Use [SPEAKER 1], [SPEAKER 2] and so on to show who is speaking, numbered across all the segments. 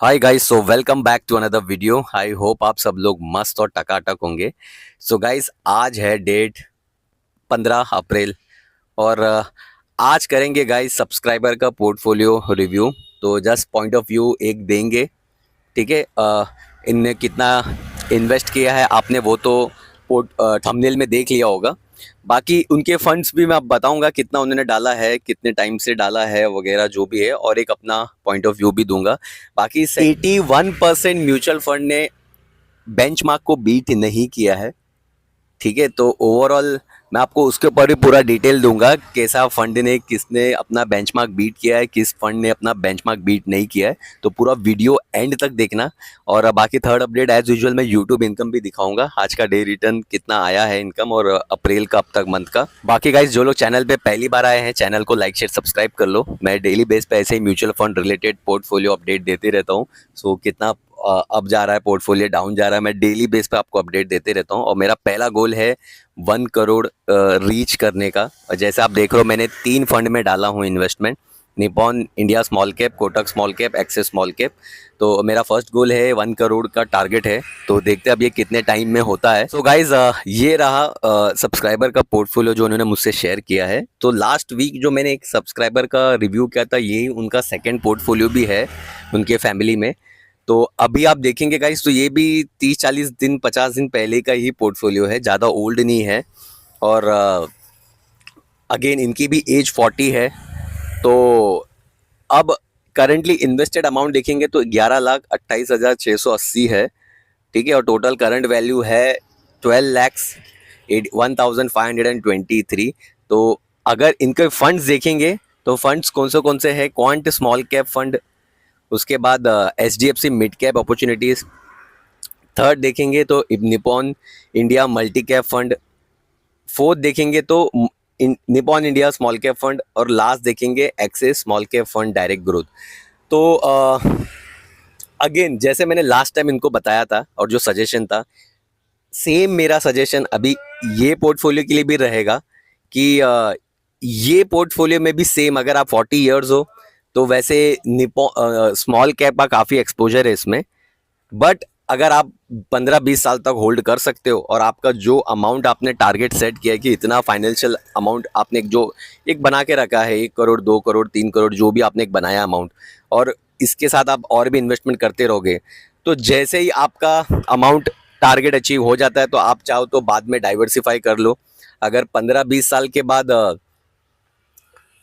[SPEAKER 1] Hi guys, so welcome back to another video. I hope आप सब लोग मस्त और टकाटक होंगे। सो गाइस, आज है डेट 15 अप्रैल और आज करेंगे गाइस सब्सक्राइबर का पोर्टफोलियो रिव्यू। तो जस्ट पॉइंट ऑफ व्यू एक देंगे, ठीक है। इनने कितना इन्वेस्ट किया है आपने वो तो थंबनेल में देख लिया होगा। बाकी उनके फंड्स भी मैं अब बताऊंगा कितना उन्होंने डाला है, कितने टाइम से डाला है वगैरह जो भी है, और एक अपना पॉइंट ऑफ व्यू भी दूंगा। बाकी 81% म्यूचुअल फंड ने बेंचमार्क को बीट नहीं किया है, ठीक है। तो ओवरऑल मैं आपको उसके ऊपर भी पूरा डिटेल दूंगा, कैसा फंड ने किसने अपना बेंचमार्क बीट किया है, किस फंड ने अपना बेंचमार्क बीट नहीं किया है। तो पूरा वीडियो एंड तक देखना। और बाकी थर्ड अपडेट एज यूजुअल मैं यूट्यूब इनकम भी दिखाऊंगा, आज का डे रिटर्न कितना आया है इनकम, और अप्रैल का अब तक मंथ का। बाकी गाइस, जो लोग चैनल पे पहली बार आए हैं चैनल को लाइक शेयर सब्सक्राइब कर लो। मैं डेली बेस पे ऐसे ही mutual fund related portfolio update देते रहता हूँ। सो कितना अप जा रहा है पोर्टफोलियो, डाउन जा रहा है, मैं डेली बेस पे आपको अपडेट देते रहता हूँ। और मेरा पहला गोल है 1 करोड़ रीच करने का। और जैसे आप देख रहे हो मैंने 3 फंड में डाला हूँ investment, Nippon India small cap, Kotak small cap, axis small cap. तो मेरा फर्स्ट गोल है 1 करोड़ का टारगेट है। तो देखते हैं अब ये कितने टाइम में होता है। सो गाइज, ये रहा सब्सक्राइबर का पोर्टफोलियो जो उन्होंने मुझसे शेयर किया है। तो लास्ट वीक जो मैंने एक सब्सक्राइबर का रिव्यू किया था, यही उनका सेकेंड पोर्टफोलियो भी है उनके फैमिली में। तो अभी आप देखेंगे गाइस, तो ये भी 30-40 दिन 50 दिन पहले का ही पोर्टफोलियो है, ज़्यादा ओल्ड नहीं है। और अगेन इनकी भी एज 40 है। तो अब करंटली इन्वेस्टेड अमाउंट देखेंगे तो 11,28,680 है, ठीक है। और टोटल करंट वैल्यू है 12,01,523। तो अगर इनके फंड्स देखेंगे तो फंड्स कौन से हैं, क्वांट स्मॉल कैप फंड, उसके बाद HDFC mid cap opportunities, third देखेंगे तो Nippon India multi cap fund, fourth देखेंगे तो Nippon India small cap fund, और लास्ट देखेंगे axis small cap fund direct growth. तो अगेन जैसे मैंने लास्ट टाइम इनको बताया था और जो सजेशन था, सेम मेरा सजेशन अभी ये पोर्टफोलियो के लिए भी रहेगा कि ये पोर्टफोलियो में भी सेम, अगर आप 40 ईयर्स हो तो वैसे निपॉन स्मॉल कैप का काफ़ी एक्सपोजर है इसमें। बट अगर आप 15-20 साल तक होल्ड कर सकते हो और आपका जो अमाउंट आपने टारगेट सेट किया है कि इतना फाइनेंशियल अमाउंट आपने जो एक बना के रखा है, 1 करोड़ 2 करोड़ 3 करोड़ जो भी आपने एक बनाया अमाउंट, और इसके साथ आप और भी इन्वेस्टमेंट करते रहोगे, तो जैसे ही आपका अमाउंट टारगेट अचीव हो जाता है तो आप चाहो तो बाद में डाइवर्सिफाई कर लो। अगर 15-20 साल के बाद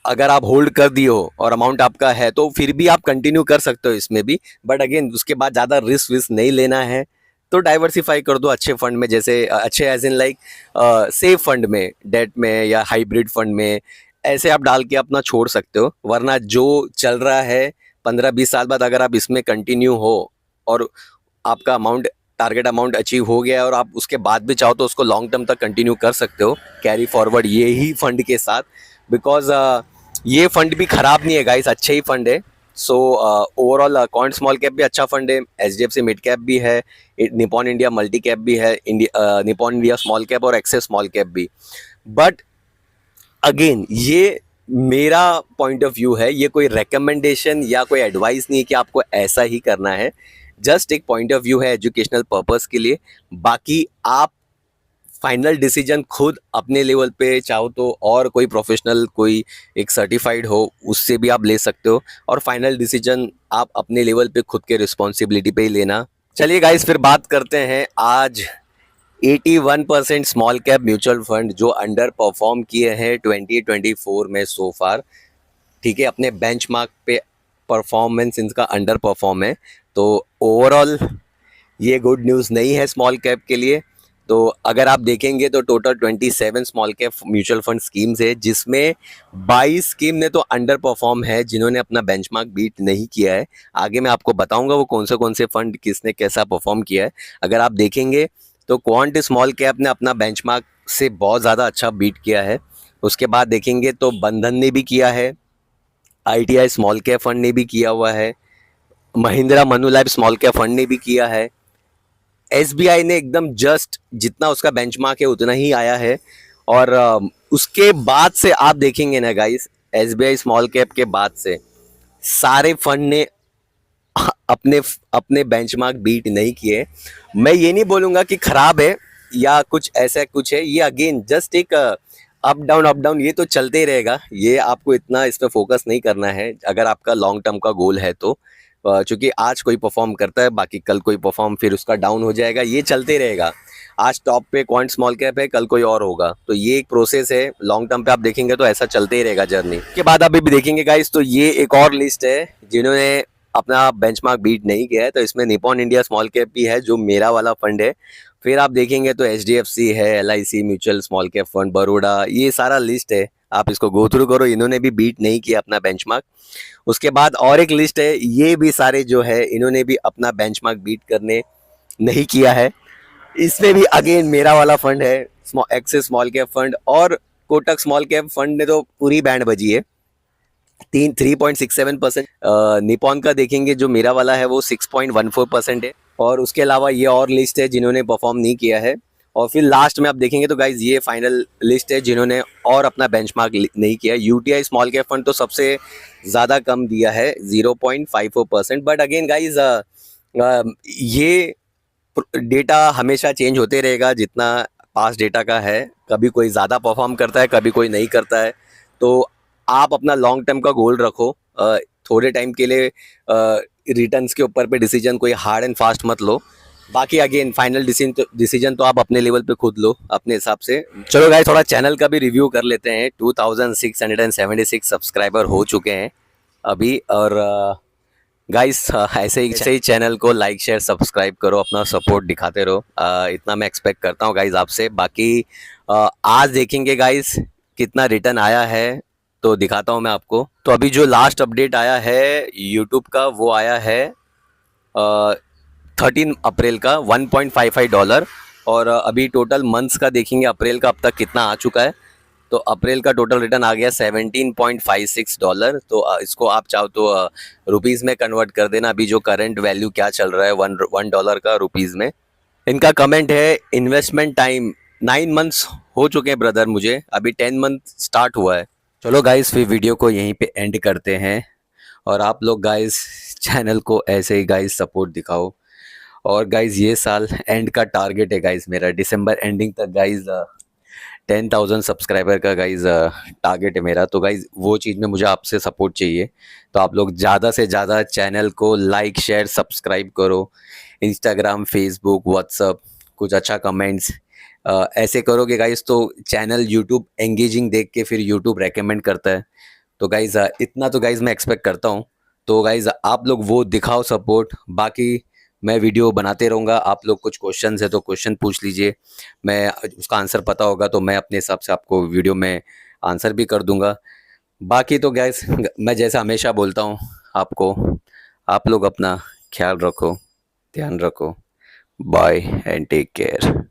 [SPEAKER 1] अगर आप होल्ड कर दिए हो और अमाउंट आपका है तो फिर भी आप कंटिन्यू कर सकते हो इसमें भी। बट अगेन उसके बाद ज़्यादा रिस्क विस्क नहीं लेना है तो डाइवर्सिफाई कर दो अच्छे फंड में, जैसे अच्छे as in like safe fund में, डेट में या हाइब्रिड फंड में, ऐसे आप डाल के अपना छोड़ सकते हो। वरना जो चल रहा है 15-20 साल बाद अगर आप इसमें कंटिन्यू हो और आपका अमाउंट टारगेट अमाउंट अचीव हो गया है और आप उसके बाद भी चाहो तो उसको लॉन्ग टर्म तक कंटिन्यू कर सकते हो कैरी फॉरवर्ड ये ही फंड के साथ। बिकॉज ये फंड भी खराब नहीं है गाइस, अच्छे ही फंड है। So overall quant small cap भी अच्छा फंड है, HDFC मिड कैप भी है, निपॉन इंडिया मल्टी कैप भी है, निपॉन इंडिया स्मॉल कैप और एक्सेस स्मॉल कैप भी। बट अगेन ये मेरा पॉइंट ऑफ व्यू है, ये कोई रिकमेंडेशन या कोई एडवाइस नहीं है कि आपको ऐसा ही करना है। जस्ट एक पॉइंट ऑफ व्यू है एजुकेशनल पर्पस के लिए। बाकी आप फाइनल डिसीजन खुद अपने लेवल पे चाहो तो और कोई प्रोफेशनल, कोई एक सर्टिफाइड हो उससे भी आप ले सकते हो, और फाइनल डिसीजन आप अपने लेवल पे खुद के रिस्पॉन्सिबिलिटी पे ही लेना। चलिए गाइस, फिर बात करते हैं आज 81% स्मॉल कैप म्यूचुअल फंड जो अंडर परफॉर्म किए हैं 2024 में सो फार, ठीक है। अपने बेंचमार्क पे परफॉर्मेंस इनका अंडर परफॉर्म है। तो ओवरऑल ये गुड न्यूज़ नहीं है स्मॉल कैप के लिए। तो अगर आप देखेंगे तो total 27 small cap mutual fund schemes है, जिसमें 22 स्कीम ने तो अंडर परफॉर्म है, जिन्होंने अपना बेंचमार्क बीट नहीं किया है। आगे मैं आपको बताऊंगा वो कौन से फंड किसने कैसा परफॉर्म किया है। अगर आप देखेंगे तो क्वांट स्मॉल कैप ने अपना बेंचमार्क से बहुत ज़्यादा अच्छा बीट किया है। उसके बाद देखेंगे तो बंधन ने भी किया है, ITI स्मॉल कैप फंड ने भी किया हुआ है, Mahindra Manulife small cap fund ने भी किया है, SBI ने एकदम जस्ट जितना उसका बेंचमार्क है उतना ही आया है। और उसके बाद से आप देखेंगे ना गाइस, SBI स्मॉल कैप के बाद से सारे फंड ने अपने अपने बेंचमार्क बीट नहीं किए। मैं ये नहीं बोलूँगा कि खराब है या कुछ ऐसा कुछ है, ये अगेन जस्ट एक अप डाउन ये तो चलते ही रहेगा। ये आपको इतना इस पे फोकस नहीं करना है अगर आपका लॉन्ग टर्म का गोल है तो। चूँकि आज कोई परफॉर्म करता है, बाकी कल कोई परफॉर्म फिर उसका डाउन हो जाएगा, ये चलते रहेगा। आज टॉप पे क्वांट स्मॉल कैप है, कल कोई और होगा, तो ये एक प्रोसेस है। लॉन्ग टर्म पे आप देखेंगे तो ऐसा चलते ही रहेगा जर्नी। के बाद अभी भी देखेंगे गाइस, तो ये एक और लिस्ट है जिन्होंने अपना बेंचमार्क बीट नहीं किया है। तो इसमें निपॉन इंडिया स्मॉल कैप भी है जो मेरा वाला फंड है। फिर आप देखेंगे तो HDFC है, LIC mutual small cap fund, Baroda, ये सारा लिस्ट है। आप इसको गो थ्रू करो, इन्होंने भी बीट नहीं किया अपना बेंचमार्क। उसके बाद और एक लिस्ट है, ये भी सारे जो है इन्होंने भी अपना बेंचमार्क बीट करने नहीं किया है। इसमें भी अगेन मेरा वाला फंड है, एक्सिस स्मॉल कैप फंड, और कोटक स्मॉल कैप फंड ने तो पूरी बैंड बजी है। 3.67%। निपॉन का देखेंगे जो मेरा वाला है वो 6.14% है। और उसके अलावा ये और लिस्ट है जिन्होंने परफॉर्म नहीं किया है। और फिर लास्ट में आप देखेंगे तो गाइज ये फाइनल लिस्ट है जिन्होंने और अपना बेंचमार्क नहीं किया। UTI स्मॉल कैप फंड तो सबसे ज़्यादा कम दिया है, 0.54%। बट अगेन गाइज ये डेटा हमेशा चेंज होते रहेगा जितना पास डेटा का है। कभी कोई ज़्यादा परफॉर्म करता है, कभी कोई नहीं करता है। तो आप अपना लॉन्ग टर्म का गोल रखो। थोड़े टाइम के लिए रिटर्न्स के ऊपर पे डिसीजन कोई हार्ड एंड फास्ट मत लो। बाकी अगेन फाइनल डिसीजन तो आप अपने लेवल पे खुद लो अपने हिसाब से। चलो गाइस, थोड़ा चैनल का भी रिव्यू कर लेते हैं। 2676 सब्सक्राइबर हो चुके हैं अभी। और गाइस ऐसे ही चैनल को लाइक शेयर सब्सक्राइब करो, अपना सपोर्ट दिखाते रहो। इतना मैं एक्सपेक्ट करता हूँ गाइस आपसे। बाकी आज देखेंगे गाइस कितना रिटर्न आया है, तो दिखाता हूँ मैं आपको। तो अभी जो लास्ट अपडेट आया है यूट्यूब का वो आया है 13 अप्रैल का, $1.55। और अभी टोटल मंथ्स का देखेंगे अप्रैल का अब तक कितना आ चुका है। तो अप्रैल का टोटल रिटर्न आ गया $17.56। तो इसको आप चाहो तो रुपीज़ में कन्वर्ट कर देना। अभी जो करंट वैल्यू क्या चल रहा है वन डॉलर का रुपीज़ में। इनका कमेंट है, इन्वेस्टमेंट टाइम 9 मंथ्स हो चुके हैं ब्रदर, मुझे अभी 10 मंथ स्टार्ट हुआ है। चलो गाइस, फिर वीडियो को यहीं पे एंड करते हैं। और आप लोग गाइस चैनल को ऐसे ही गाइस सपोर्ट दिखाओ। और गाइस ये साल एंड का टारगेट है गाइस मेरा, दिसंबर एंडिंग तक गाइस 10,000 सब्सक्राइबर का गाइस टारगेट है मेरा। तो गाइस वो चीज़ में मुझे आपसे सपोर्ट चाहिए। तो आप लोग ज़्यादा से ज़्यादा चैनल को लाइक शेयर सब्सक्राइब करो। इंस्टाग्राम, फेसबुक, व्हाट्सअप कुछ अच्छा कमेंट्स ऐसे करोगे गाइस तो चैनल यूट्यूब एंगेजिंग देख के फिर यूट्यूब रेकमेंड करता है। तो गाइस इतना तो गाइस मैं एक्सपेक्ट करता हूँ। तो गाइस आप लोग वो दिखाओ सपोर्ट। बाकी मैं वीडियो बनाते रहूँगा। आप लोग कुछ क्वेश्चन है तो क्वेश्चन पूछ लीजिए, मैं उसका आंसर पता होगा तो मैं अपने हिसाब से आपको वीडियो में आंसर भी कर दूंगा। बाकी तो गाइस मैं जैसा हमेशा बोलता हूँ आपको, आप लोग अपना ख्याल रखो, ध्यान रखो। Bye and take care.